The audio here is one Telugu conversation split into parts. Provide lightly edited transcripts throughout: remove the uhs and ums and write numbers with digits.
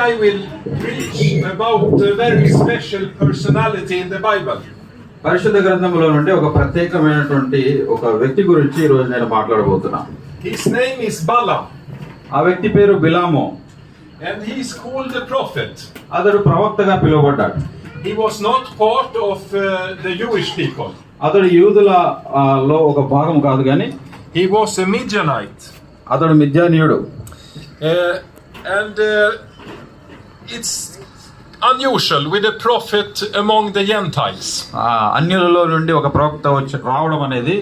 I will preach about a very special personality in the Bible. పరిశుద్ధ గ్రంథంలో నుండి ఒక ప్రత్యేకమైనటువంటి ఒక వ్యక్తి గురించి ఈ రోజు నేను మాట్లాడబోతున్నా. His name is Balaam. ఆ వ్యక్తి పేరు బిలాము. And he is called the prophet. అతడు ప్రవక్తగా పిలువబడ్డాడు. He was not part of the Jewish people. అతడు యూదుల లో ఒక భాగం కాదు కానీ he was a Midianite. అతడు మిద్యానీయుడు. And it's unusual with a prophet among the Gentiles. అన్యులలో నుండి ఒక ప్రవక్త వచ్చి రావడం అనేది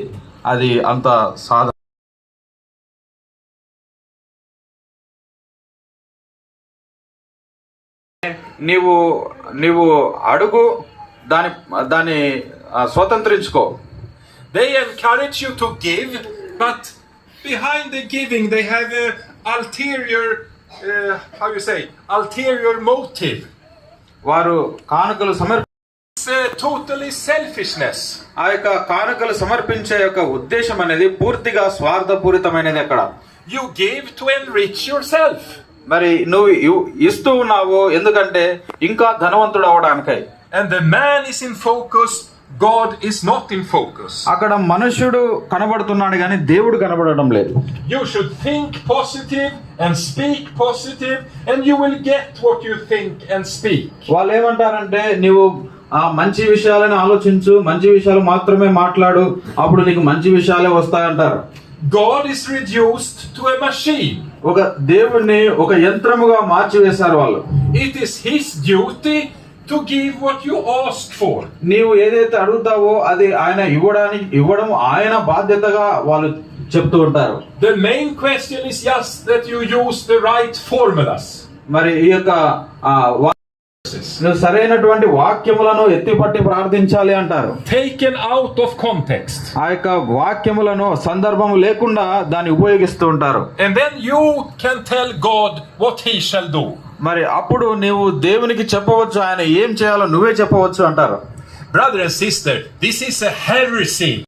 అది అంత సాధారణ. నీవు అడుగు దాన్ని స్వతంత్రించుకో. They encourage you to give, but behind the giving they have a ulterior motive. వారు కానుకలు totally selfishness. ఆ యొక్క కానుకలు సమర్పించే యొక్క ఉద్దేశం అనేది పూర్తిగా స్వార్థపూరితమైనది. అక్కడ you give to enrich yourself. మరి నువ్వు ఇస్తూ ఉన్నావు ఎందుకంటే ఇంకా ధనవంతుడు అవడానికై. And the man is in focus, God is not in focus. అక్కడ మనుషుడు కనబడుతున్నాడు కానీ దేవుడు కనబడడం లేదు. You should think positive and speak positive and you will get what you think and speak. వాళ్ళు ఏమంటారంటే నీవు మంచి విషయాలను ఆలోచించు, మంచి విషయాలు మాత్రమే మాట్లాడు, అప్పుడు నీకు మంచి విషయాలే వస్తాయంటారు. God is reduced to a machine. ఒక దేవుణ్ణి ఒక యంత్రముగా మార్చివేశారు వాళ్ళు. It is his duty to give what you asked for. నీవు ఏదైతే అడుగుతావో అది ఆయన ఇవ్వడం ఆయన బాధ్యతగా వాళ్ళు చెప్తూ ఉంటారు. The main question is just that you use the right formulas. మరి ఈ యొక్క నువ్వు సరైనటువంటి వాక్యములను ఎత్తిపట్టి ప్రార్థించాలి అంటారు. Taken out of context. ఆ యొక్క వాక్యములను సందర్భం లేకుండా దాన్ని ఉపయోగిస్తూ ఉంటారు. And then you can tell God what he shall do. మరి అప్పుడు నీవు దేవునికి చెప్పవచ్చు, ఆయన ఏం చేయాలో నువ్వే చెప్పవచ్చు అంటారు. Brother and sister, this is a heresy.